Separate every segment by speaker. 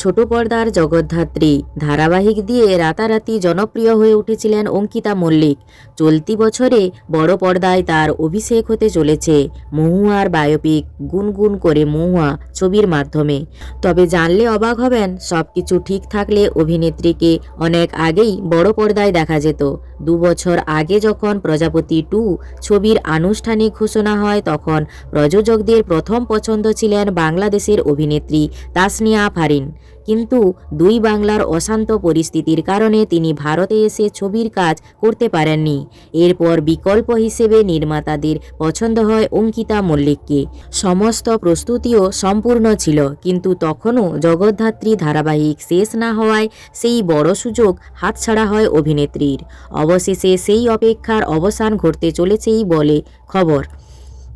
Speaker 1: ছোট পর্দার জগদ্ধাত্রী ধারাবাহিক দিয়ে রাতারাতি জনপ্রিয় হয়ে উঠেছিলেন অঙ্কিতা মল্লিক। চলতি বছরে বড় পর্দায় তার অভিষেক হতে চলেছে মহুয়ার বায়োপিক গুনগুন করে মহুয়া ছবির মাধ্যমে। তবে জানলে অবাক হবেন, সবকিছু ঠিক থাকলে অভিনেত্রীকে অনেক আগেই বড় পর্দায় দেখা যেত। 2 বছর আগে যখন প্রজাপতি 2 ছবির আনুষ্ঠানিক ঘোষণা হয়, তখন প্রযোজকদের প্রথম পছন্দ ছিলেন বাংলাদেশের অভিনেত্রী তাসনিয়া ফারিন। কিন্তু দুই বাংলার অশান্ত পরিস্থিতির কারণে তিনি ভারতে এসে ছবির কাজ করতে পারেননি। এরপর বিকল্প হিসেবে নির্মাতাদের পছন্দ হয় অঙ্কিতা মল্লিককে। সমস্ত প্রস্তুতিও সম্পূর্ণ ছিল, কিন্তু তখনও জগদ্ধাত্রী ধারাবাহিক শেষ না হওয়ায় সেই বড় সুযোগ হাতছাড়া হয় অভিনেত্রীর। অবশেষে সেই অপেক্ষার অবসান ঘটতে চলেছেই বলে খবর।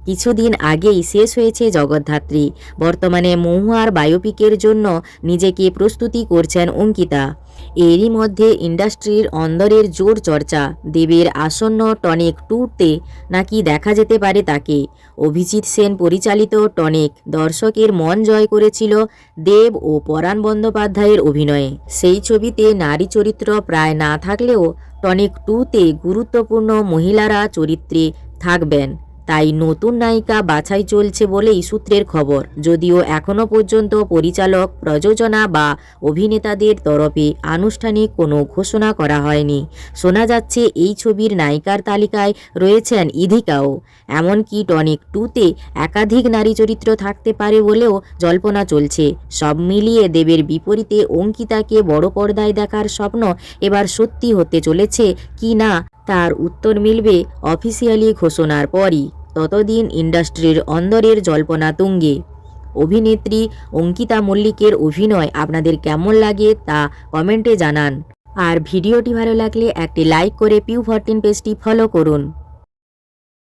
Speaker 1: কিছুদিন আগেই শেষ হয়েছে জগদ্ধাত্রী। বর্তমানে মহুয়ার বায়োপিকের জন্য নিজেকে প্রস্তুতি করছেন অঙ্কিতা। এরই মধ্যে ইন্ডাস্ট্রির অন্দরের জোর চর্চা, দেবের আসন্ন টনিক 2তে নাকি দেখা যেতে পারে তাকে। অভিজিৎ সেন পরিচালিত টনিক দর্শকের মন জয় করেছিল দেব ও পরাণ বন্দ্যোপাধ্যায়ের অভিনয়ে। সেই ছবিতে নারী চরিত্র প্রায় না থাকলেও টনিক 2তে গুরুত্বপূর্ণ মহিলারা চরিত্রে থাকবেন। তাই নতুন নায়িকা বাছাই চলছে বলেই সূত্রের খবর। যদিও এখনও পর্যন্ত পরিচালক, প্রযোজনা বা অভিনেতাদের তরফে আনুষ্ঠানিক কোনো ঘোষণা করা হয়নি। শোনা যাচ্ছে এই ছবির নায়িকার তালিকায় রয়েছেন ইধিকাও। এমনকি টনিক 2তে একাধিক নারী চরিত্র থাকতে পারে বলেও জল্পনা চলছে। সব মিলিয়ে দেবের বিপরীতে অঙ্কিতাকে বড় পর্দায় দেখার স্বপ্ন এবার সত্যি হতে চলেছে কি না তার উত্তর মিলবে অফিসিয়ালি ঘোষণার পরই। ততদিন ইন্ডাস্ট্রির অন্দরের জল্পনা তুঙ্গে। অভিনেত্রী অঙ্কিতা মল্লিকের অভিনয় আপনাদের কেমন লাগে তা কমেন্টে জানান। আর ভিডিওটি ভালো লাগলে একটি লাইক করে পিউ14 পেজটি ফলো করুন।